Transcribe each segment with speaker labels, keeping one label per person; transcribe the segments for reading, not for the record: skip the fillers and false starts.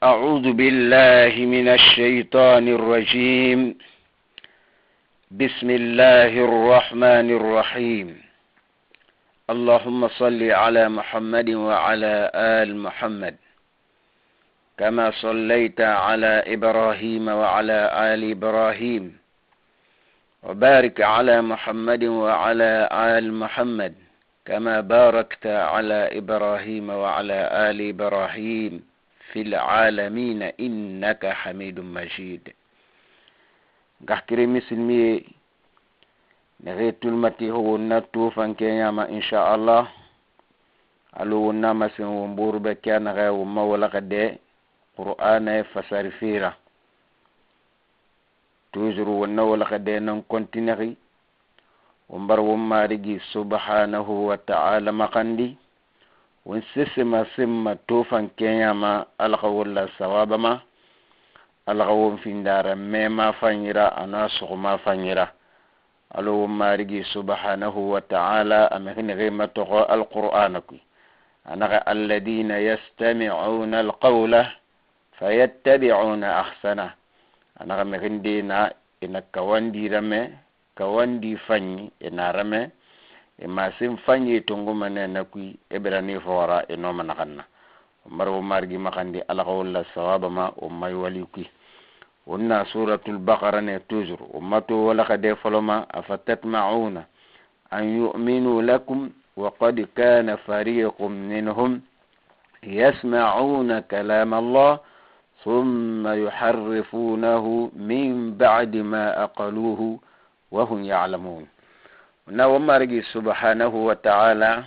Speaker 1: أعوذ بالله من الشيطان الرجيم. بسم الله الرحمن الرحيم. اللهم صل على محمد وعلى آل محمد كما صليت على إبراهيم وعلى آل إبراهيم وبارك على محمد وعلى آل محمد كما باركت على إبراهيم وعلى آل إبراهيم في العالمين إنك حميد مجيد. غاكري مسلمي نغيتول متي هو نتو فانكياما إن شاء الله ألو نما سن ومبور بكيان غاو مولا قد قرآن فسار فيرا توجر ونولا قد نن كونتينري ومبر ومارجي سبحانه وتعالى مقندي ونسسما سما توفان كياما الغولا سوابما الغوم في دار مما فنيرا أنا سغما فنيرا ألو مارجي سبحانه وتعالى أمهن غيمة القرآن كي أنا الذين يستمعون القول فيتبعون أحسنه أنا غمهن دينا إن كواندي رمي كواندي فني إن رمي إما سين فني تونغما نكوي إبراني فورا إنوما نغنى مرو مارجي مخاندي الغول الثواب ما وما يوليكي ونا سورة البقرة نتوجر وماتو ولقد فلما أفتتمعون أن يؤمنوا لكم وقد كان فريق منهم يسمعون كلام الله ثم يحرفونه من بعد ما أقلوه وهم يعلمون. na ومارجي سبحانه وتعالى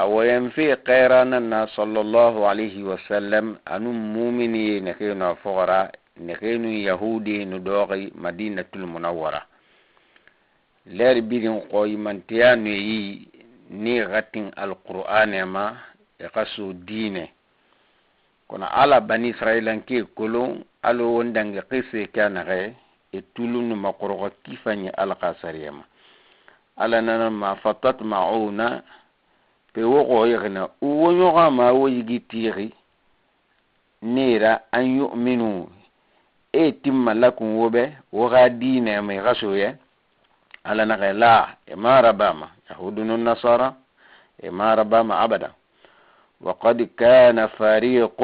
Speaker 1: أوين في قيرانا صلى الله عليه وسلم أنو مؤمني نكينو فقراء نكينو يهودي ندوغي مدينة المنورة لير بيدين قوي من تيانو يي نيغتين القرآن ما يقصو دينه كنا على بني إسرائيل كي كلون ألو وندنغ قيسي كان غي اتولون مقرغة كيفاني القاسريما على نانا ما فتت معونا في وقوعنا ويغا ما ويجي تيغي نيرا أن يؤمنوا تم لكم وبه وغادين ما يغسوية على نغي لا إما رباما يهودون النصارى إما رباما أبدا وقد كان فريق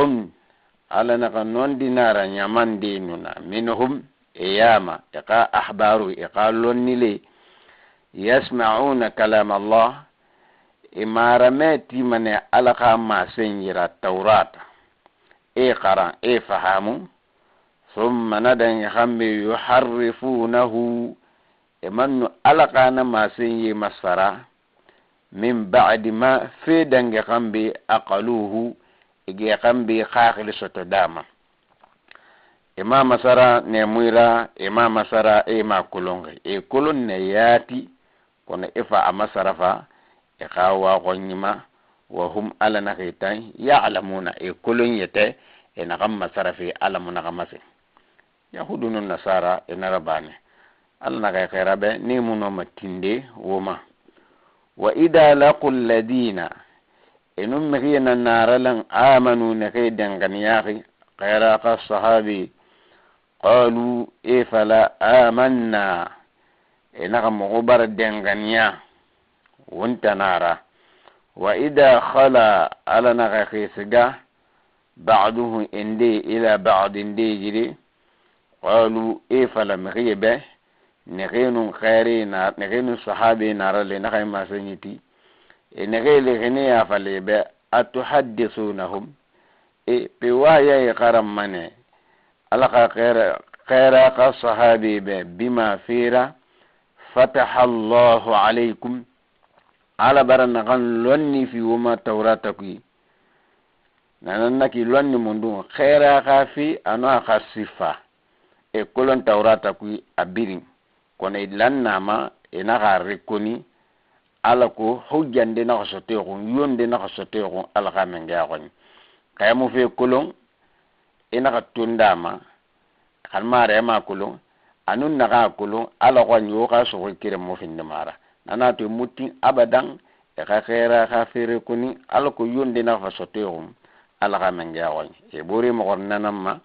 Speaker 1: على نغنون دينارا يمان ديننا منهم إياما إقا أحبارو إقا لوني يسمعون كلام الله إمارمتي من ألقى ما سنجر التوراة قرأ فهموا ثم ندن يخمي يحرفونه إمن ألقى ما سنجر مسرا من بعد ما في دنج خمبي أقلوه إجي خمبي خاخل ستداما إما مسرا نمويرا إما مسرا إما كلونغي كلون نياتي kono ifa amasarafa ikawa gonyima wa hum ala nakitan ya'lamuna kulun yete ina gamma sarafi alamuna gamase yahudun nasara ina rabane alla naga khirabe ni muno matinde woma wa idha laqul ladina inum mghina naralan amanu nakidan ganiyaki khiraqa sahabi qalu ifala amanna إنك مغبر دنغنيا وانت نارا وإذا خلا على نغاقي سجا بعضه اندي إلى بعض اندي جري قالوا فلم غيبه نغين خيري نار نغين صحابي نار لنغي ما سنيتي نغي لغنيا فليبه أتحدثونهم بوايا يقرم مني ألقى خيراق صحابي بما فيرا فتح الله عليكم على برنا غن لوني في وما توراتكي نانك لوني مندو خيرا خافي انا خصفا كلن توراتكي ابيرين كون لنا ما انا غاركوني على كو حجان دي نخسوتيغو يون دي نخسوتيغو الغامنغا غني كايمو في كلون انا تنداما خلما ريما كلون anun naga kulu ala kwa nyoka so kire mo fin mara nana to mutin abadan e ka khera ka fere kuni ala ko yonde na fa soterum alaka menge awon e buri mo gornanamma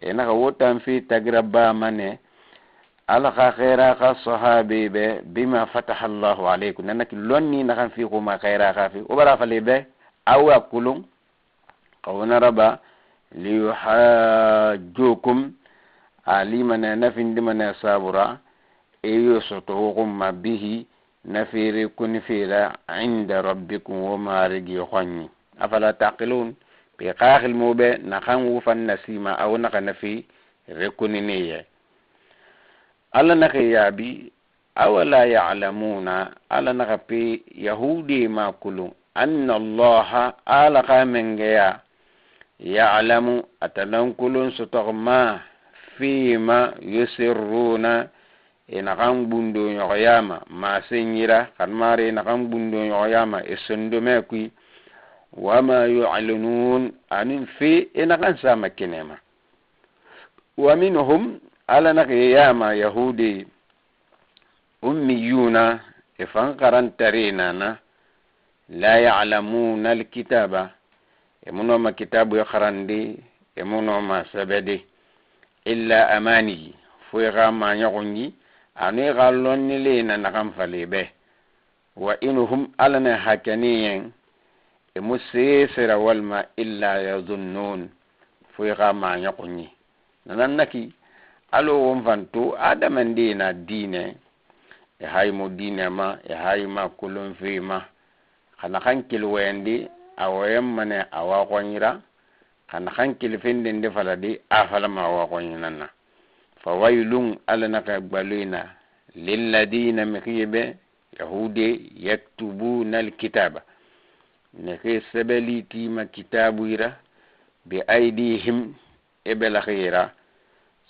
Speaker 1: e naka wotan fi tagraba mane alaka khaira ka sahabi be bima fataha Allah alaykum nanaki lonni nakan fi kuma khaira ka fi ubara fale be awa kulum qawna raba li yuhajjukum alimana nafindi mana sabura eyo soto kuma bihi nafiri kun fira inda rabbikum wa marigi khani afala taqilun bi qakhil mube nakan wufan nasima aw nakan fi rekuniniye alla naka yabi awala ya'lamuna alla naka pe yahudi ma kulu anna allaha ala kamengeya ya'lamu atanan kulun sutagma fima yusirruna ina kan bundo yoyama ma senyira kan mare ina kan bundo yoyama esondo mekui wama yu'linun anin fi ina kan sama kinema wa minhum ala nakiyama yahudi ummiyuna ifan qarantarina na la ya'lamuna alkitaba emuno ma kitabu yakharandi emuno ma sabadi illa amani fuiga ma nyagonyi ani gallonni lena nakam falebe wa inhum alana hakaniyen emusisira walma illa yazunnun fuiga ma nyagonyi nanannaki alo wonfanto adamandi na dine e haymo dine ma e hayma kulun fima kana kankil wendi awayam mane awa qonyira kana kankil findinde faladi afala ma awa qonyinana fawailun alanaka balina lilladina mikibe yahudi yaktubuna alkitaba neke sabeliti ma kitabuira bi aidihim ibla khira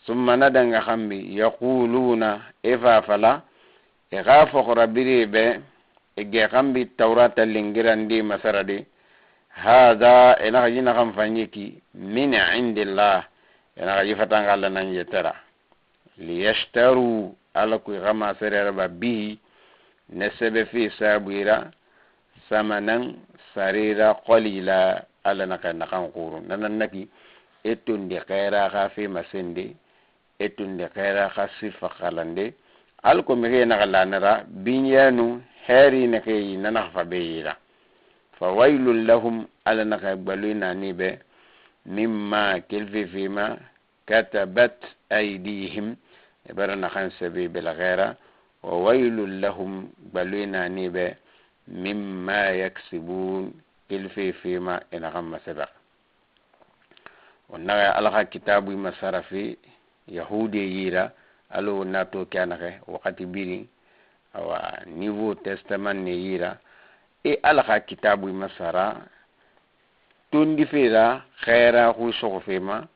Speaker 1: summa nadanga khambi yaquluna ifa fala ighafu rabbiribe ege khambi tawrata lingirandi masaradi hada ina jina kam fanyiki min indillah ina yifatanga alla nan yetara liyashtaru ala ku gama sarara bihi nasabe fi sabira samanan sarira qalila ala nakan qurun nanan naki etun de khaira ka fi masende etun de khaira ka sifa khalande al ko mi na galanara binyanu heri ne kay nana fa beira fawailul lahum ala nakbaluna nibe mimma kilfi fima katabat aydihim barana khan sabi bil ghaira wa wailul lahum baluna nibe mimma yaksibun kilfi fima ina khamma sabaq wana alaka kitabu masarafi yahudi yira alo nato kanake wakati biri awa niveau testament ne yira e alaka kitabu masara tundi fira khaira khu sofema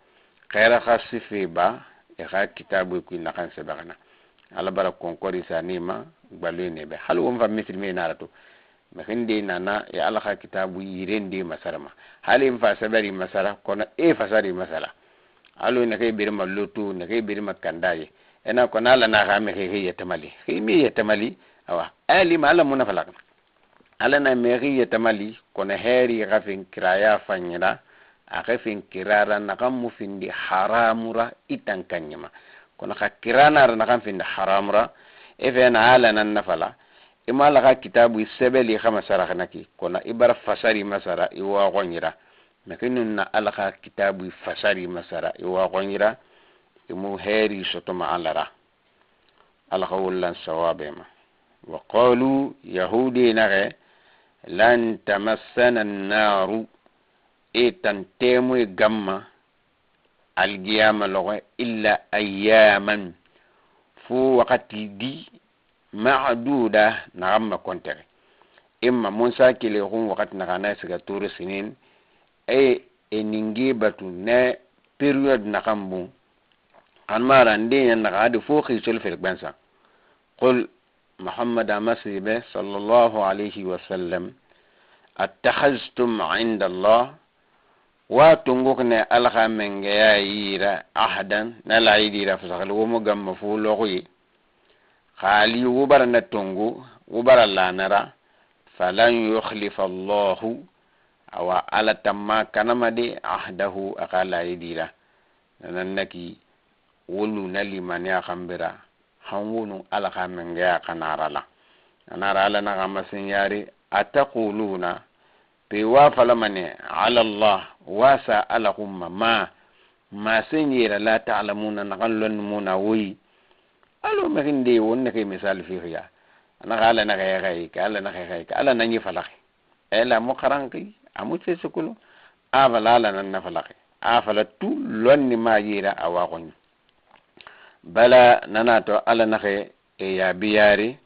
Speaker 1: khaira khasifiba e kha kitabu ku nakan sebagana ala bara konkori sanima balene be halu won fa mislime narato ma hindi nana e alaka kitabu yirende masarama halim fa sabari masara kono e fasari masala alu ne kay birma lutu ne kay birma kandaye ena kona la na ga me kay yetamali mi yetamali awa ali mala munafalak ala na meri yetamali kono heri gafin kiraya fanyira akafin kirara na kam mufindi haramura itankanyama kono ka kirana na kam findi haramura efena ala nan nafala imala ka kitabu sebeli khama sarahnaki kono ibara fasari masara iwa gonyira makinun na alaka kitabu fasari masara iwa gonyira imu heri sotoma alara alaka wallan sawabema wa qalu yahudi nare lan tamassana an-naru etan temu gamma al-qiyama logo illa ayyaman fu waqati di ma'duda nagamma kontere imma musa kile gun waqati nagana siga turu sinin e eningi batu ne period nakambu anmara ndinya nagadi fu khisul fil bansa qul محمد مسيبه صلى الله عليه وسلم اتخذتم عند الله واتنغوكنا ألغا من غيرا أحدا نلا يدير فسخل ومغم مفولوغي خالي وبرنا تنغو وبر الله نرى فلن يخلف الله awa ala tamma kanamade ahdahu akala yidira nanannaki wolu nalimaniya khambira hanwunu ala khamengaya kanarala anara ala na kamasin yari ataquluna bi wa falamane ala Allah wasa ala humma ma senyira la ta'lamuna naqallun muna wi alo maginde wonne kay misal fiya ana ala na kay ala na kay ala na nyi falakhi ela muqaranqi amutse sukulu avala la na falakhi afala tu lonni ma yira awaqon bala nanato ala na kay ya biyari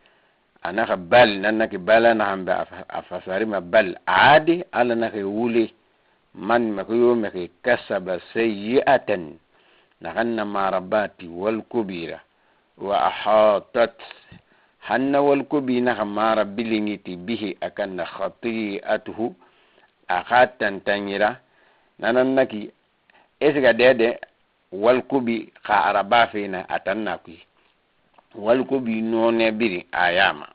Speaker 1: anaka bal nanaki bala na hamba afasari ma bal adi ala na kay wuli man makiyo maki kasaba sayyi'atan nakanna marabati wal kubira wa ahatat hanna wal kubina khamara bilingiti bihi akanna khati'atuhu akhatan tanyira nanannaki esiga dede wal kubi ka araba fina atanna ku wal kubi none biri ayama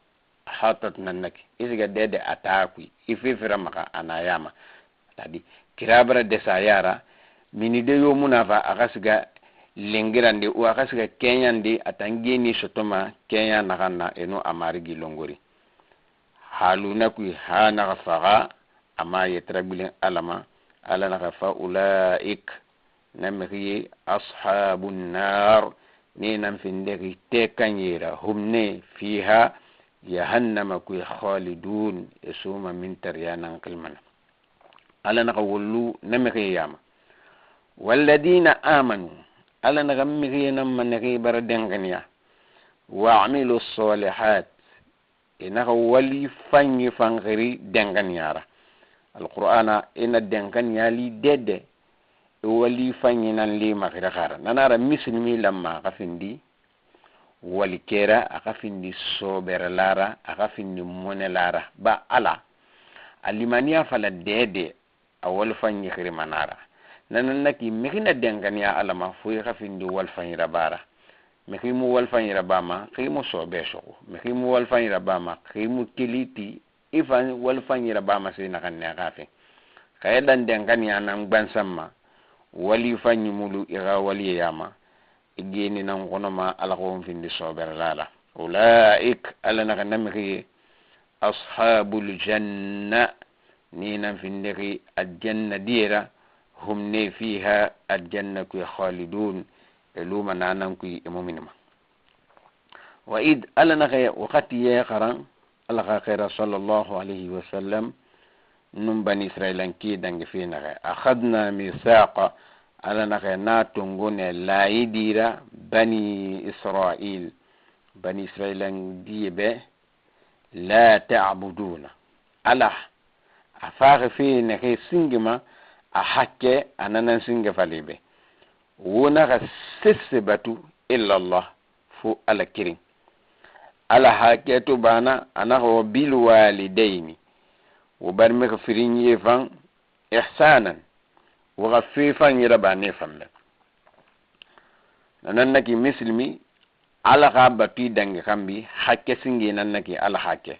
Speaker 1: hatat nannaki esiga dede ataku ififira maka anayama tadi kirabara desa yara mini de yo munafa akasiga lengirande o akasiga kenyande atangeni sotoma kenya nakanna eno amarigi longori haluna ku hana faga ama yetrabilen alama ala nakafa ulaik namri ashabun nar ni nam findeki tekanyira humne fiha jahannama ku khalidun esuma min taryanan qilmana ala naka wullu namri yama walladina amanu ala naka mri nam manri bar dengania wa amilu salihat inaka wali fanyi fangiri denganiara alqur'ana ina denganyali dede wali fanyi nan li makhira khara nanara mislimi lamma kafindi wali kera akafindi sobera lara akafindi mone lara ba ala alimania fala dede awal fanyi khiri manara nanannaki mekina dengania alama fuyi kafindi wal fanyi rabara mekimu wal fanyi rabama kimu sobe shoko mekimu wal fanyi rabama kimu kiliti ifan wal fanyi rabama sina kanne kafe kayadan dengania nan gbansama wali fanyi mulu ira wali yama igeni nan gonoma ala ko findi sober lala ulaik ala na namri ashabul janna ni nan findiri aljanna dira hum ne fiha aljanna ku khalidun eluma nanan ku mu'minuma wa id ala na waqti ya qaran ala khaira sallallahu alayhi wa sallam num bani israilan ki dangi fina akhadna mithaqa ala naka na tungune la idira bani israilan dibe la ta'buduna ala afaga fi ne ke singima a hakke ananan singa falibe wona ga sisbatu illa allah fu ala kirin ala hakke to bana anaho bil walidaini وبرمك فريني فان إحسانا وغفيفا يرباني فان نانكي مسلمي على غابتي دنگ خامبي حكي سنجي نانكي على حكي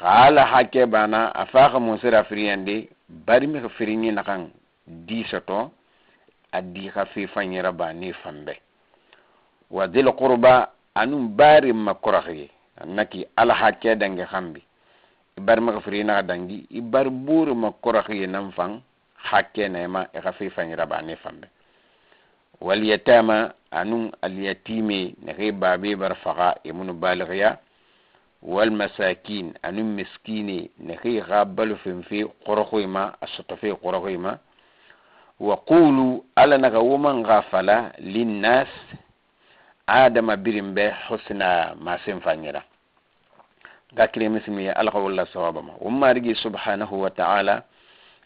Speaker 1: قال حكي بانا أفاق منصر فرياندي برمك فريني نكان دي ستو أدي غفيفا يرباني فان وذي القربة أنو باري مكرخي نانكي على حكي دنگ خامبي ibar magfirina dangi ibar buru makorakhi namfang hakke nema e khafi fanyira bani fambe wal yatama anum al yatimi ne babe bar faqa imunu balighiya wal masakin anum miskini ne ghabalu fi qurkhima asatafi qurkhima wa qulu ala naga woman ghafala linnas adama birimbe husna ma sem fanyira gakire mismi alqa walla sawabama umma rigi subhanahu wa ta'ala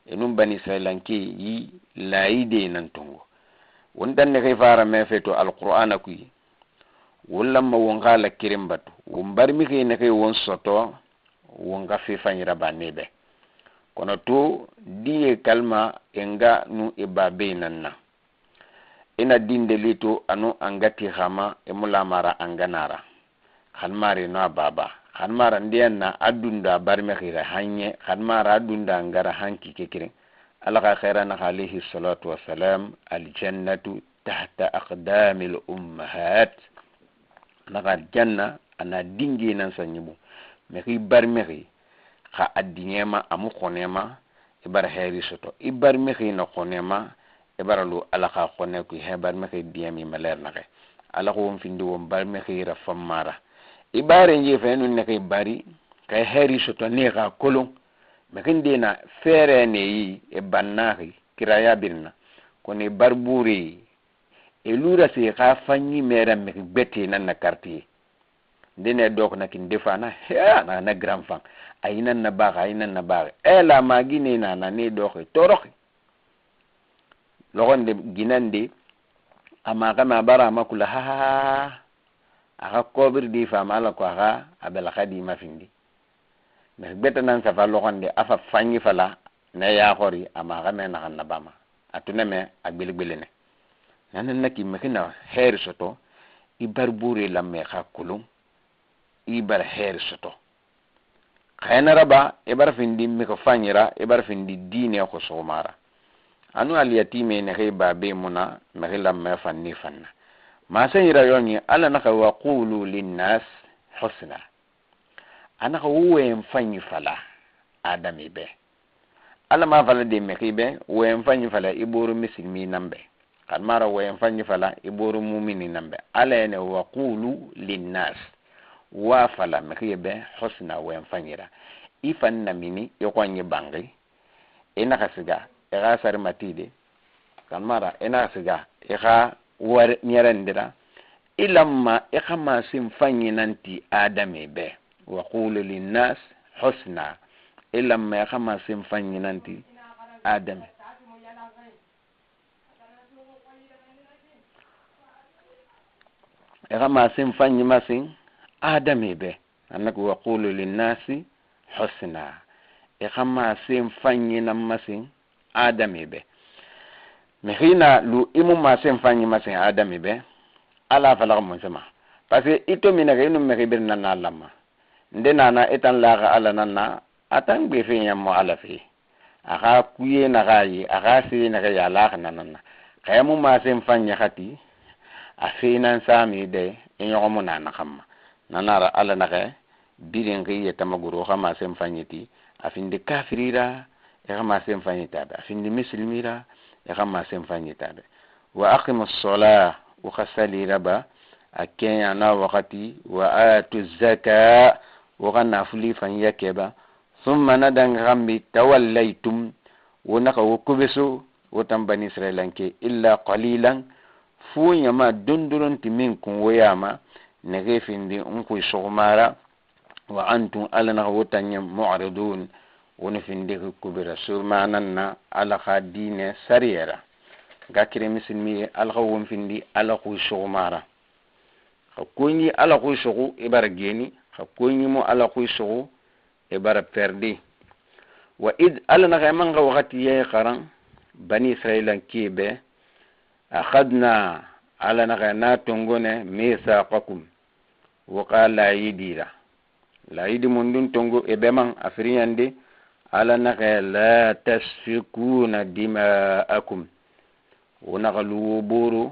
Speaker 1: enum bani israilanki yi laide nan tungo wondan ne kay fara me feto alqur'ana ku walla ma wonga la kirimbatu wumbar mi kay ne kay won soto wonga fi fanyira banebe kono to diye kalma enga nu ibabe nanna ina dinde lito anu angati khama emulamara anganara khalmari na baba khanmara ndiyanna adunda barme khira hanye khanmara adunda ngara hanki kekire alaka khairana alayhi salatu wassalam aljannatu tahta aqdamil ummahat naka janna ana dingi nan sanyibu meki barme khi kha addinyema amu khonema ibar heri soto ibar mekhi na khonema ibaralu alaka khone ku he bar mekhi diami maler nake alako won findi won bar mekhi ra famara ibare nje fenu ne kay bari kay heri soto ne ga kolon mekin dina fere ne yi e bannahi kiraya birna koni barburi e lura se ka fanyi mera meki beti nan na quartier dine dok na kin defana ya na grand fan ayina na baga ela magine na ne dok toroki logonde ginande ama kama bara makula ha aka kobir di fama ala ko aga abela khadi mafindi me beta nan sa fa logonde afa fanyi fala ne ya khori ama kama na kan nabama atune me agbilgbelene nanan naki mekina her soto ibarbure lamme khakulum ibar her soto khayna raba ibar findi me ko fanyira ibar findi dine ko somara anu al yatime ne kay babe muna me lamme fanni fanna ma sayira yoni ala naka waqulu linnas husna ana ko wen fanyi fala adami be ala ma fala de me kibe wen fanyi fala iboru muslimi nambe kan mara wen fanyi fala iboru mu'mini nambe ala ne waqulu linnas wa fala me kibe husna wen fanyira ifan namini yokonyi bangi ina kasiga ega sar matide kan mara ina kasiga ega war nyarandira ilamma ikama sim fanyi nanti adame be wa qulu linnas husna ilamma ikama sim fanyi nanti adame ikama sim fanyi masin adame be annaku wa qulu linnasi husna ikama sim fanyi namasin adame be mehina lu imu masin fanyi masin adame be ala fala mo sama parce que ito minake inu mekibir nana lama nde nana etan laga ala nana atan be fe nyamo ala fe aka kuye na gayi aka si na ga yala nana kayamu masin fanya khati afinan sami de enyo mo nana khamma nana ala na ga birin ga yeta maguro khama sem fanyiti afinde kafirira e khama sem fanyita afinde muslimira e khama sem fanyita wa aqimus salah وخسالي ربا أكين أنا وقتي وآتوا الزكاة وغنى فلي فنيكبا ثم ندن غمي توليتم ونقو كبسو وتنبني إسرائيلانك إلا قليلا فو يما دندرون تمينكم وياما نغيفين دي أمكو شغمارا وأنتم ألنا وطنيا معرضون ونفين دي كبرا سومانا على خادين سريرا gakire misilmi alkhawum findi alakhu shugumara khakuni alakhu shugu ibara geni khakuni mo alakhu shugu ibara perdi wa id alna khaman ga wakati ya qaran bani israilan kibe akhadna alana khana tongone misaqakum wa qala yidira la yidi mundun tongo ebeman afriyande alana la tasfikuna dima'akum ونقلوا بورو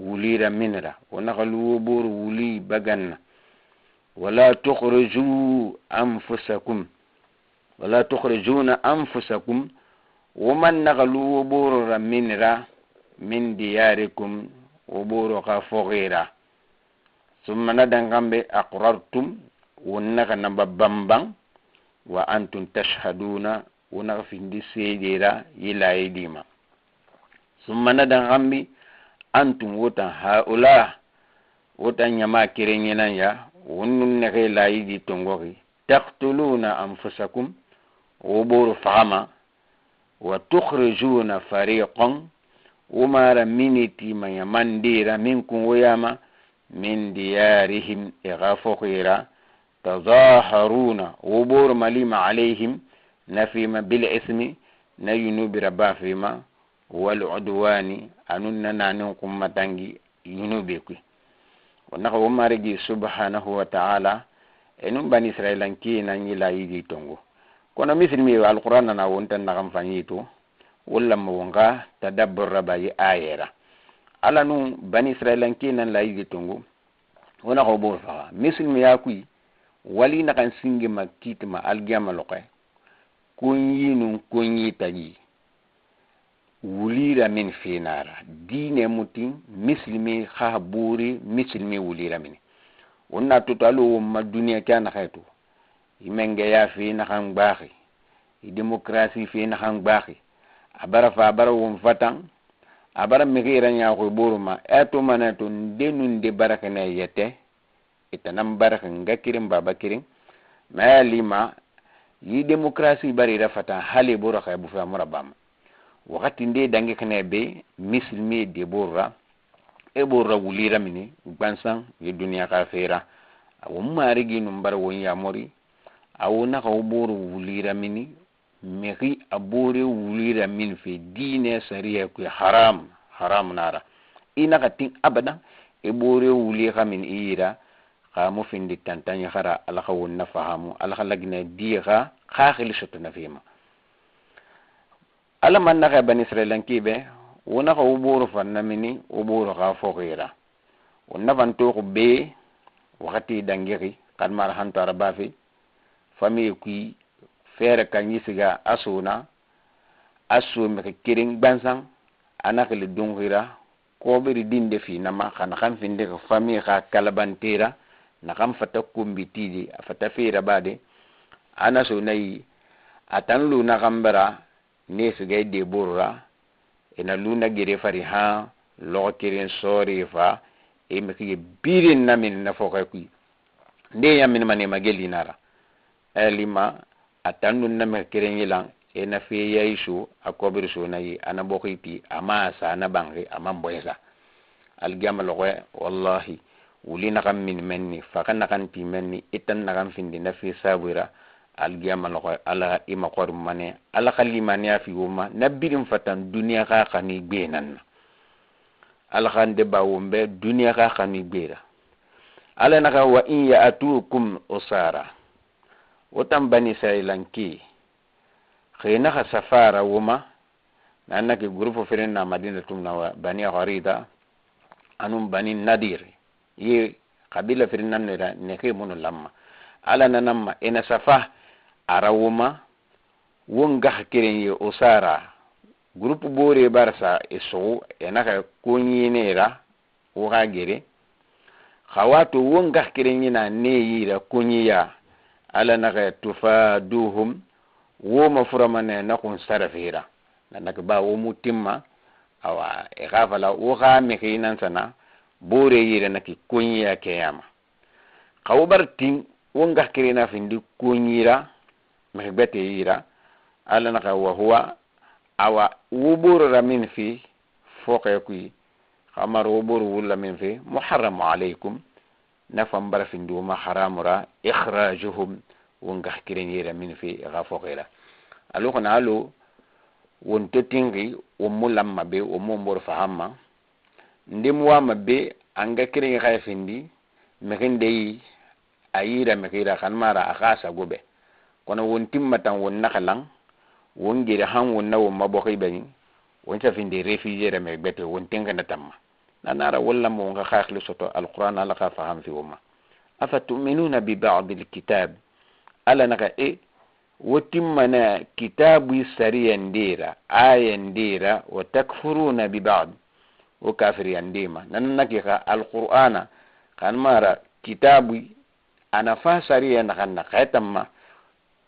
Speaker 1: وليرا منرا ونقلوا بورو ولي بغن ولا تخرجون أنفسكم ومن نقلوا بورو منرا من دياركم وبورو خفغيرا ثم ندنغم أقررتم ونغن ببنبن وأنتم تشهدون ونغفن دي سيديرا يلا يديما ثم ندن غمي أنتم وطن هؤلاء وطن يما كرينينا يا ونن نغي لا يدي تنغوغي تقتلون أنفسكم وبور فهما وتخرجون فريقا وما رمينتي ما يمن ديرا منكم وياما من ديارهم إغافو خيرا تظاهرون وبور مليم عليهم نفيما بالإثم نينو بربا فيما والعدوان أننا نانكم متانجي ينوبكي ونحو مرجي سبحانه وتعالى enum bani israilan ki na nyila yigi tongo kono misilmi alquran na wonta na kam fanyito wala mo wonga tadabbur rabai ayera ala nu bani israilan ki na la yigi tongo wona ko bo fa misilmi ya kui wali na kan singi makitma algiyama loke kunyi nun kunyi taji wulira min finara dine mutin mislimi khaburi mislimi wulira min wonna totalo ma dunia kana khaytu imenge ya fi na kan baxi demokrasi fi na kan baxi abara fa bara won fatan abara migira nya ko boruma eto manato denun de barakana yete itanam baraka ngakirim babakirim ma lima yi demokrasi bari rafata hali boraka bu fa murabam wakati nde dangi kane be mislimi de borra e borra wulira mini gbansan yi dunia ka fera awu marigi numbar won ya mori awu na ko boru wulira mini meki abore wulira min fi dine sariya ku haram nara ina katin abada e bore wuli khamin ira khamu findi tantanya khara ala khawun nafahamu ala khalagna diga khakhil shutna fima ala man na bani israilan kibe wona ko buru fanna mini uburu kha fogira wonna vanto ko be wakati dangiri kan mar hantara bafi fami ku fere kan yisiga asuna asu me kiring bansan anakli dungira ko beri dinde fi nama kan kan finde ko fami kha kalabantira na kam fata kumbitidi fata fira bade anaso nay atanlu na kambara nesu gaide burra ina luna gire fari ha lo kirin sori fa e me ki birin namin na foka ku nde yamin mane mageli nara elima atannu na me kirin yilang ena fe yaisu akobir so nayi ana bokiti ama sa na bangi ama boysa algama lo wallahi wulina kam min menni fakana kan ti menni itan na kam findi na fi sabira algiyama no ala ima qor mane ala khalimani ya fi wuma nabirim fatan dunia ka khani benan ala khande bawumbe dunia ka khani bera ala naka wa in ya'tukum usara wotam bani sailanki khina kha safara wuma nanaki grupo ferena madina tumna bani gharida anum bani nadir ye kabila ferena ne ke mono lamma ala nanamma ina safa arawuma wonga hakirin ye usara grupu bore barsa isu enaka kunyinera woga gere khawatu wonga hakirin yana ne yira kunyiya ala naka tufaduhum wo maframane na kun sarafira nanaka ba wo mutimma awa e gafala wo ga me kinan sana bore yira naki kunyiya kiyama khawbartin wonga hakirina findi kunyira mehbete yira ala naka wa huwa awa wubur ramin fi foqa kui khamar wubur wala min fi muharram alaykum nafam barafin duma haramura ikhrajuhum wonga kiren yira min fi ghafoqira alu khana alu wonto tingi umulam mabe umumbor fahamma ndimwa mabe anga kiren khayfindi mekende ayira mekira khanmara akasa gobe kono won timmatan won nakalang won gere han won nawo maboki bani won ta finde refugee me bete won tenga na tamma nanara walla mo nga khakhlu soto alquran ala ka faham fi umma afatu'minuna bi ba'd alkitab ala naka wotimmana kitabu sariyan dira ayan dira wa takfuruna bi ba'd wa kafiriyan dima nanaki ka alqur'ana kan mara kitabu ana fa sariyan kan nakaitamma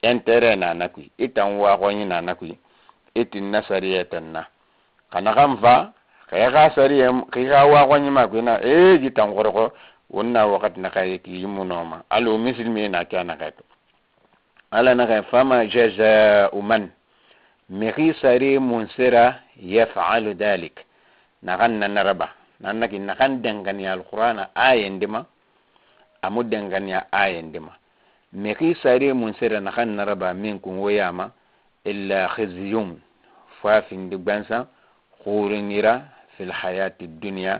Speaker 1: entere na nakui itan wa gonyi na nakui itin nasariyatan na kana kamfa kaya ga sariyam kaya wa gonyi ma kuna gitan gorko wonna wakati na kay ki yumunoma alo muslimi na kana kato ala na kay fama jazaa'u man miri sari munsira yaf'alu dalik naganna naraba nanaki nakan dangani alqur'ana ayendima amudangani ayendima meki sare mun sera na kan naraba minkum wayama illa khizyum fafin digbansa khurinira fil hayati dunya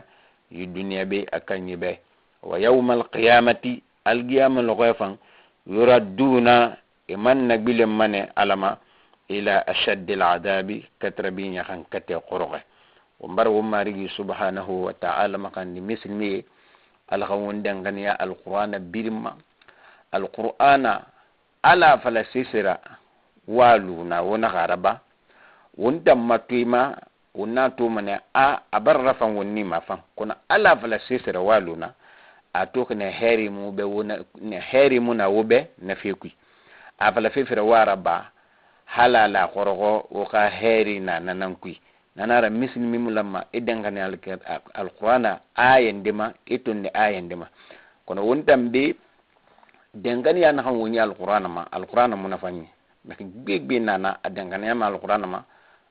Speaker 1: yi dunya be akanyi be wa yawmal qiyamati al qiyamah lghafan yuradduna iman nagbilem mane alama ila ashaddil adabi katrabinya kan kate qoroge umbar marigi subhanahu wa ta'ala makan ni mislimi alkhawun dangania alqur'ana birma alqur'ana ala fala sisira waluna wona garaba wonta matuma wonna to mane abarra fan wonni ma fan kuna ala fala sisira waluna atok ne heri mu be wona ne heri mu na wobe na fekui afala fefira waraba halala qorogo o ka heri na nankui nanara mislimi mulamma idangani alqur'ana ayen dema itunni ayen dema kono wontambe dengani yana han woni alqur'ana munafani maki gbegbe nana adangani ma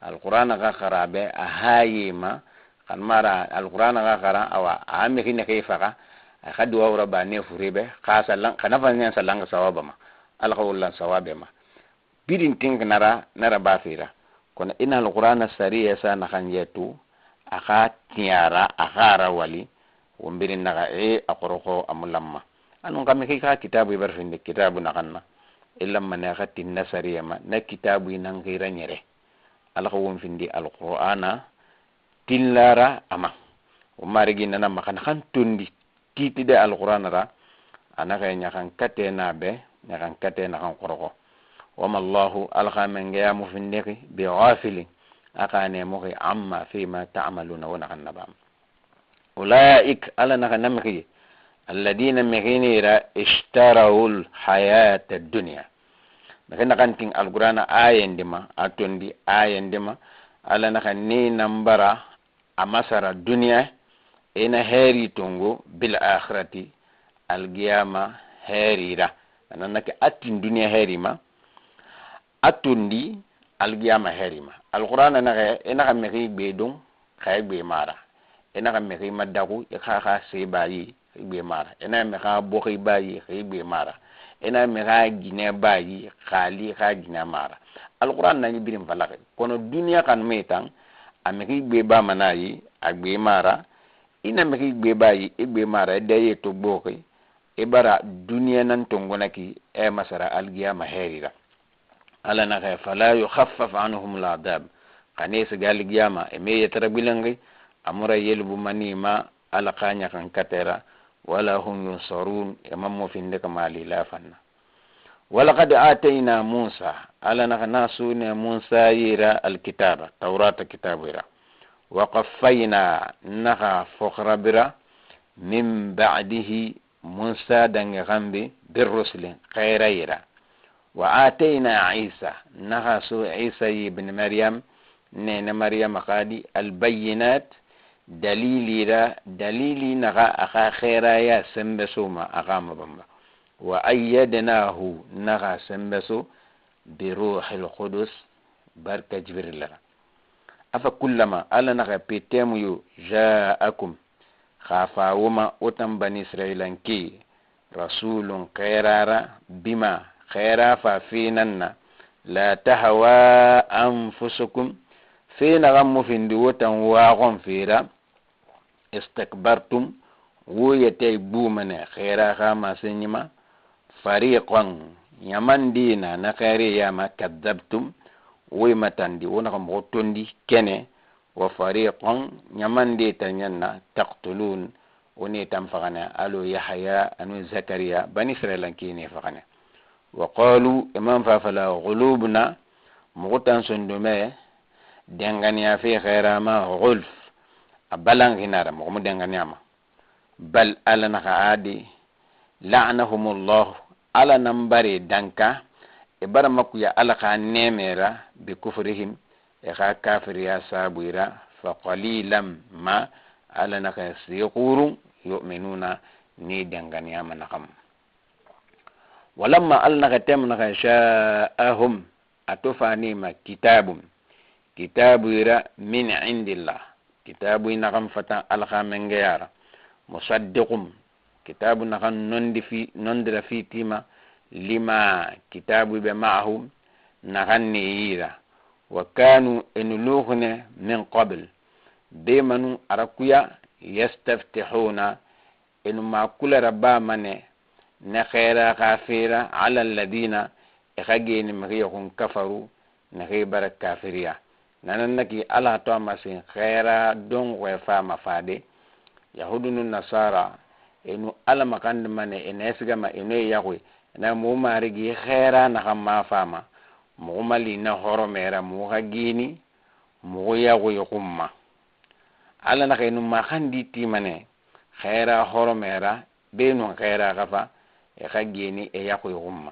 Speaker 1: alqur'ana ga kharabe ahayima kan mara alqur'ana ga khara awa ameki ne kayfaka khadu wawra ba ne furibe khasa lan kana fanyan salanga sawaba ma alqawlan sawabe ma bidin tingnara nara bafira kono ina alqur'ana sariya sana khanjetu aka tiara akara wali wombirin naga akoroko amulamma anu kam ka kitabu barfinde kitabu nakanna illa man yakati nasariya ma na kitabu nangira nyere alqa won findi alqur'ana tillara ama umarigi nana makan khantundi titide alqur'ana ra anaka nyakan katena be nyakan katena kan koroko wama Allahu alkhamen ya mufindiki bi ghafilin akane mohi amma fima ta'maluna wa nakannabam ulaik ala nakanamki alladina mighinira ishtarawul hayata dunya nakana kanting alqur'ana ayendima atondi ayendima ala nakani nambara amasara dunya ina heri tongo bil akhirati alqiyama herira nanaka atin dunya herima atundi alqiyama herima alqur'ana naga ina meki bedon khay be mara ina meki madaku kha sebayi be mara ina meka bokhi bayi be mara ina meka gine bayi khali kha gina mara alqur'an nani birim falake kono dunya kan metan ameki be ba manayi agbe mara ina meki be bayi be mara daye to bokhi ibara dunya nan tongonaki masara alqiyama herira ala na fala yukhaffaf anhum al'adab kanisa gal qiyama me yatarabilangi amura yelbu manima ala kanya kan katera wala hum yunsarun imam fi ndeka mali la fanna wala qad atayna musa ala na nasuna musa yira alkitaba tawrata kitabira wa qaffayna naha fukhrabira min ba'dihi musa dangi gambi birrusulin khairayra وآتينا عيسى نغسو عيسى بن مريم نين مريم قادي البينات دليلي نغا أخا خيرا يا سنبسوما أغام بمبا وأيدناه نغا سنبسو بروح القدس بركة جبريل لنا أفكلما ألا نغا بيتيميو جاءكم خافاوما أتم بني إسرائيل كي رسول قيرارا بما خيرا ففيننا لا تهوى أنفسكم فين غم فندوتا واغم فيرا استكبرتم ويتي بومنا خيرا خاما سنما فريقا يمن دينا نخيري ياما كذبتم ويمتان دي ونغم غطون دي كني وفريقا يمن دي تنينا تقتلون ونيتم فغنا ألو يحيى أنو زكريا بني إسرائيل كيني فغنا وقالوا إمام فافلا غلوبنا مغتان سندومي دنغانيا في خيرا ما غلف أبلان هنارا مغمو دنغانيا ما بل ألنا عادي لعنهم الله على نمبري دنكا إبرا مكويا ألقى نيميرا بكفرهم إخا كافر يا سابويرا فقليلا ما ألنا سيقور يؤمنون ني دنغانيا ما نقم ولما ألنا تمنا شاءهم أتفاني ما كتاب من عند الله كتاب نغم فتا ألقى من غيارا مصدقم كتاب نغم نندر في تيما لما كتاب بمعهم نغن نيرا وكانوا إنلوهن من قبل بمنو أركويا يستفتحون إنما كل ربا من na khaira kafira ala alladina ikhageni magiyakun kafaru na khibara kafiriya nanan naki ala to amasin khaira don wefa mafade yahudun nasara enu ala makand mane enesga ma ene yakwe na mu marigi khaira na khamma fama mu mali na horomera mu hagini mu yakwe kumma ala na kaynu ma khandi timane khaira horomera benu khaira gafa e khagini e yakwe kumma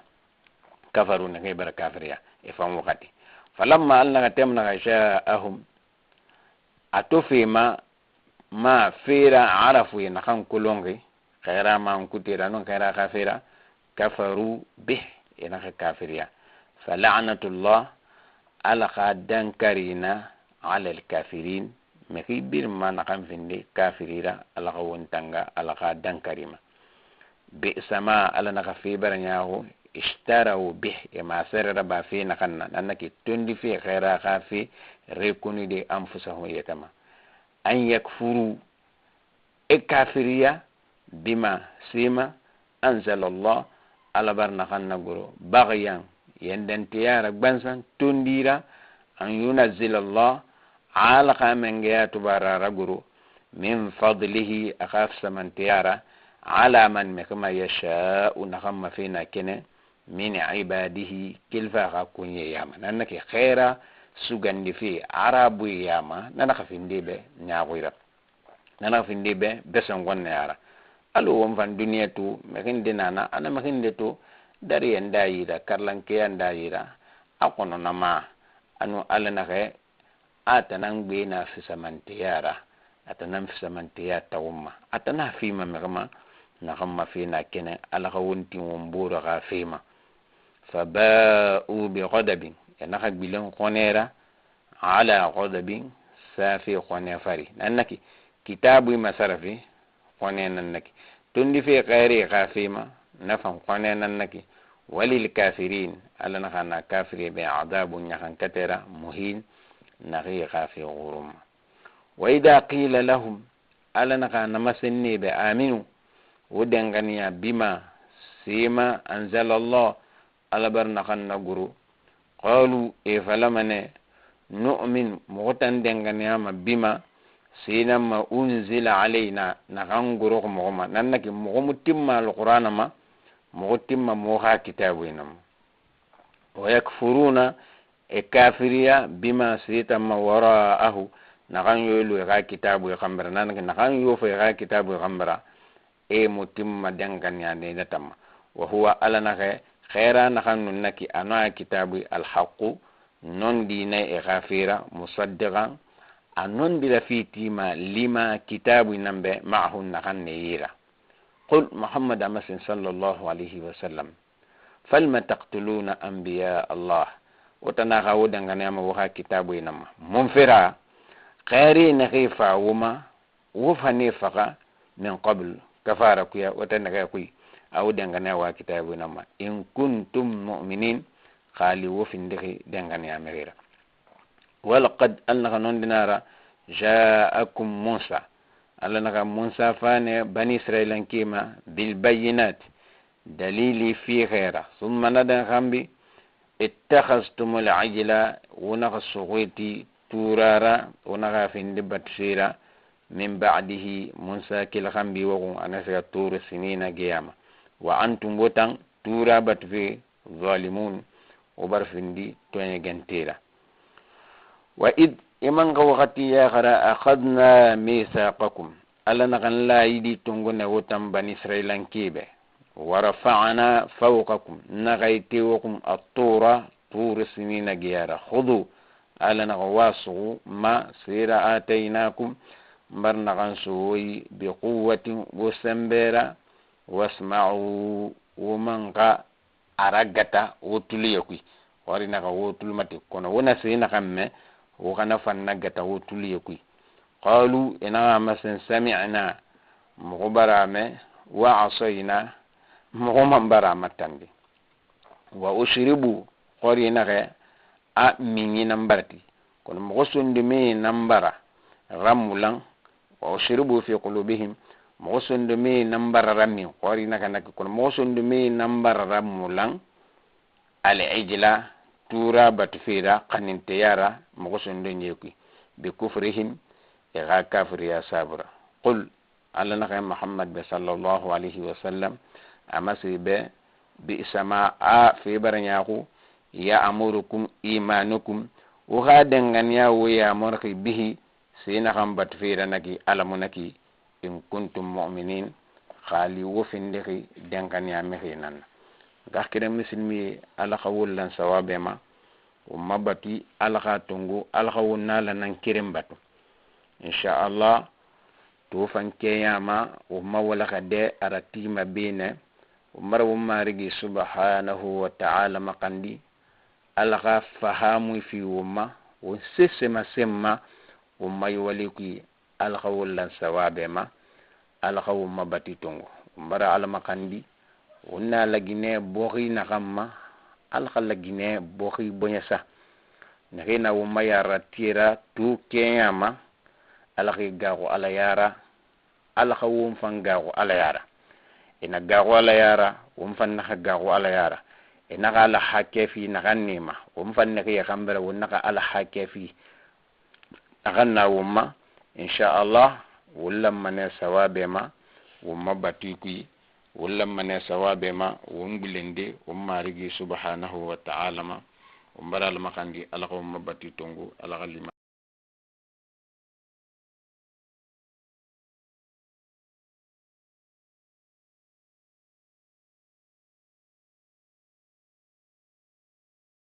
Speaker 1: kafaru na khibara kafiriya e fam wakati falamma alna temna sha'ahum atufima ma fira arafu na kan kulongi khaira ma kutira non khaira kafira kafaru bih ina kafiriya fala'natullah ala khadan karina ala alkafirin mekibir ma na kan finde kafirira ala khawontanga ala khadan karima bi sama ala na kafibara nyaho اشتروا به ما سرر بافي نخنا أنك تندي في خيرا خافي ريكوني دي أنفسهم يتما أن يكفروا الكافرية بما سيما أنزل الله على برنا خنا قرو بغيا يندن تيارك بنسان تنديرا أن ينزل الله على خامن جيات برا قرو من فضله أخاف سمن تيارا على من مكما يشاء نخم فينا كنه min ibadihi kilfa ka kunye yama nanake khaira sugandi fi arabu yama nanaka findibe nyaawira nanaka findibe beson gonne yara alu won fan duniya tu makinde nana ana makinde to dari enda yira karlanke enda yira akono nama anu alana ke atanan bina fi samantiyara atanan fi samantiya tawma atana fi mamma na khamma fi na kene ala ka wonti wombura ka fima فباءوا بغضب ينخك بلون قنيرة على غضب سافي قنفري لأنك كتاب مسرفي قنين أنك تندي في غير غافيمة نفهم قنين أنك وللكافرين ألا نخنا كافري بعذاب نخن كتيرا مهين نغي غافي غرم وإذا قيل لهم ألا نخنا مسني بآمنوا ودنغنيا بما سيما أنزل الله ala barna khanna guru qalu e falamane nu'min mughtan denganiyama bima sinama unzila alaina na ganguru mu'ma nannaki mu'mutimma alqur'ana ma mu'timma muha kitabinam wa yakfuruna e kafiriya bima sitama wara'ahu na ganyolu ga kitabu khambara nannaki na ganyo fa ga kitabu khambara e mutimma denganiya ne tamma wa huwa alana خيرا نحن نكي أنا كتاب الحق نون دينا غافيرا مصدقا أنون بلا في تيما لما كتاب نمبه معه نحن نيرا قل محمد مسلم صلى الله عليه وسلم فلما تقتلون أنبياء الله وتناغاو دنغنيا موها كتاب نما منفرا خيري نخيفا وما وفنيفقا من قبل كفارك يا وتنغاكوي أو دعنا وكتاب نما إن كنتم مؤمنين خالي وفندخي دعنا أميرا ولقد أننا نندنارا جاءكم موسى أننا موسى فان بني إسرائيل كيما بالبينات دليلي في خيرا ثم ندن خمبي اتخذتم العجلة ونغسوغيتي تورارا ونغافين دبتشيرا من بعده موسى كل خمبي وغن أنا سيطور سنين قيامة وأنتم بوتان تورا باتفي ظالمون وبرفندي توين جنتيرا وإذ إمان وقتي يا غرا أخذنا ميثاقكم ألا نغن لا يدي تنغن وتن بني إسرائيل كيبه ورفعنا فوقكم نغيتيوكم الطورة طور سنين جيارا خذوا ألا نغواسوا ما سير آتيناكم برنغن سوي بقوة وسنبيرا wasma'u womanka aragata wotuli yakui wari naka wotul mati kono wona sina kamme wo kana fanna gata wotuli yakui qalu ina masan sami'na mubarame wa asayna muhammara matandi wa ushribu qori naka a mingi nambarti kono mugosundi mi nambara ramulan wa ushribu fi qulubihim mo sondo me nambara rami qori naka nak ko mo sondo me nambara ramulang al ijla tura batfira qaninte yara mo sondo nyeki bi kufrihim ga kafir ya sabra qul alla naka muhammad sallallahu alaihi wasallam amasibe bi sama a fi baranyaku ya amurukum imanukum wa gadangan ya wa ya marqi bihi sina kam batfira naki alamunaki in kuntum mu'minin khali wo findiki denkan ya mehinan gakire muslimi ala khawullan sawabema ummabati ala khatungu ala khawunna lanan kirim batu insha Allah to fanke yama umma wala kade aratima bine umar umma rigi subhanahu wa ta'ala maqandi ala kha fahamu fi umma wa sisma semma umma yawliki alkhawullan sawabema alkhawumma batitungo mbara almakandi wonna lagine boxi nakamma alkhalagine boxi bonyasa nakina wumma yara tira tu kenyama alkhi gago alayara alkhawum fangago alayara ina gago alayara fan naka gago alayara ina ala hakefi nakanima fan naka yakambara wonna ala hakefi aganna wumma insha Allah wala mane sawabema wumma batiki wala mane sawabema wumbulende wumma rigi subhanahu wa ta'ala ma umbara al makandi alqa wumma batitongo alqa